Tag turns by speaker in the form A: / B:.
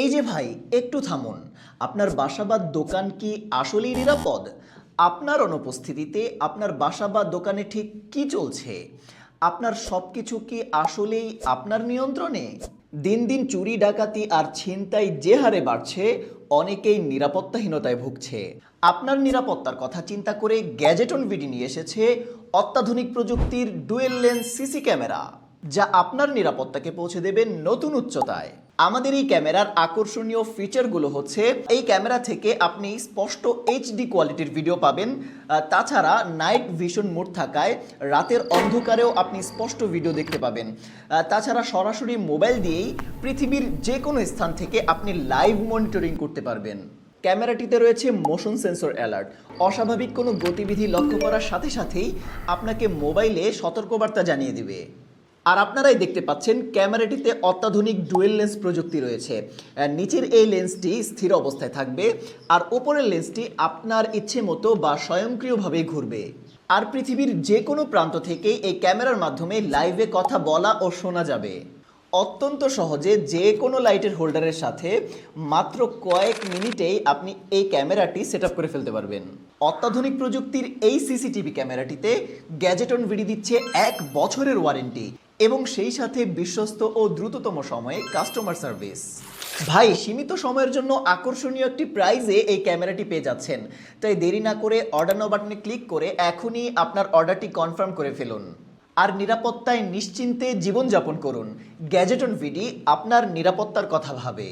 A: এই যে ভাই, একটু থামুন। আপনার বাসা বা দোকান কি আসলেই নিরাপদ? আপনার অনুপস্থিতিতে আপনার বাসা বা দোকানে ঠিক কি চলছে? আপনার সবকিছু কি আসলেই আপনার নিয়ন্ত্রণে? দিন দিন চুরি ডাকাতি আর ছিনতাই যে হারে বাড়ছে, অনেকেই নিরাপত্তাহীনতায় ভুগছে। আপনার নিরাপত্তার কথা চিন্তা করে গ্যাজেটন ভিডি নিয়ে এসেছে অত্যাধুনিক প্রযুক্তির ডুয়েল লেন্স সিসি ক্যামেরা, যা আপনার নিরাপত্তাকে পৌঁছে দেবে নতুন উচ্চতায়। আমাদের এই ক্যামেরার আকর্ষণীয় ফিচারগুলো হচ্ছে, এই ক্যামেরা থেকে আপনি স্পষ্ট এইচডি কোয়ালিটির ভিডিও পাবেন। তাছাড়া নাইট ভিশন মোড থাকায় রাতের অন্ধকারেও আপনি স্পষ্ট ভিডিও দেখতে পাবেন। তাছাড়া সরাসরি মোবাইল দিয়েই পৃথিবীর যে কোনো স্থান থেকে আপনি লাইভ মনিটরিং করতে পারবেন। ক্যামেরাটিতে রয়েছে মোশন সেন্সর অ্যালার্ট। অস্বাভাবিক কোনো গতিবিধি লক্ষ্য করার সাথে সাথেই আপনাকে মোবাইলে সতর্কবার্তা জানিয়ে দিবে। আর আপনারাই দেখতে পাচ্ছেন ক্যামেরাটিতে অত্যাধুনিক ডুয়েল লেন্স প্রযুক্তি রয়েছে। নিচের এই লেন্সটি স্থির অবস্থায় থাকবে, আর ওপরের লেন্সটি আপনার ইচ্ছে মতো বা স্বয়ংক্রিয়ভাবে ঘুরবে। আর পৃথিবীর যে কোনো প্রান্ত থেকে এই ক্যামেরার মাধ্যমে লাইভে কথা বলা ও শোনা যাবে। অত্যন্ত সহজে যে কোনো লাইটের হোল্ডারের সাথে মাত্র কয়েক মিনিটেই আপনি এই ক্যামেরাটি সেট আপ করে ফেলতে পারবেন। অত্যাধুনিক প্রযুক্তির এই সিসিটিভি ক্যামেরাটিতে গ্যাজেটন ভিডি দিচ্ছে 1 বছরের ওয়ারেন্টি এবং সেই সাথে বিশ্বস্ত ও দ্রুততম সময়ে কাস্টমার সার্ভিস। ভাই, সীমিত সময়ের জন্য আকর্ষণীয় একটি প্রাইজে এই ক্যামেরাটি পেয়ে যাচ্ছেন। তাই দেরি না করে অর্ডার নাও বাটনে ক্লিক করে এখনই আপনার অর্ডারটি কনফার্ম করে ফেলুন। আর নিরাপত্তায় নিশ্চিন্তে জীবনযাপন করুন। গ্যাজেটন ভিডি আপনার নিরাপত্তার কথা ভাবে।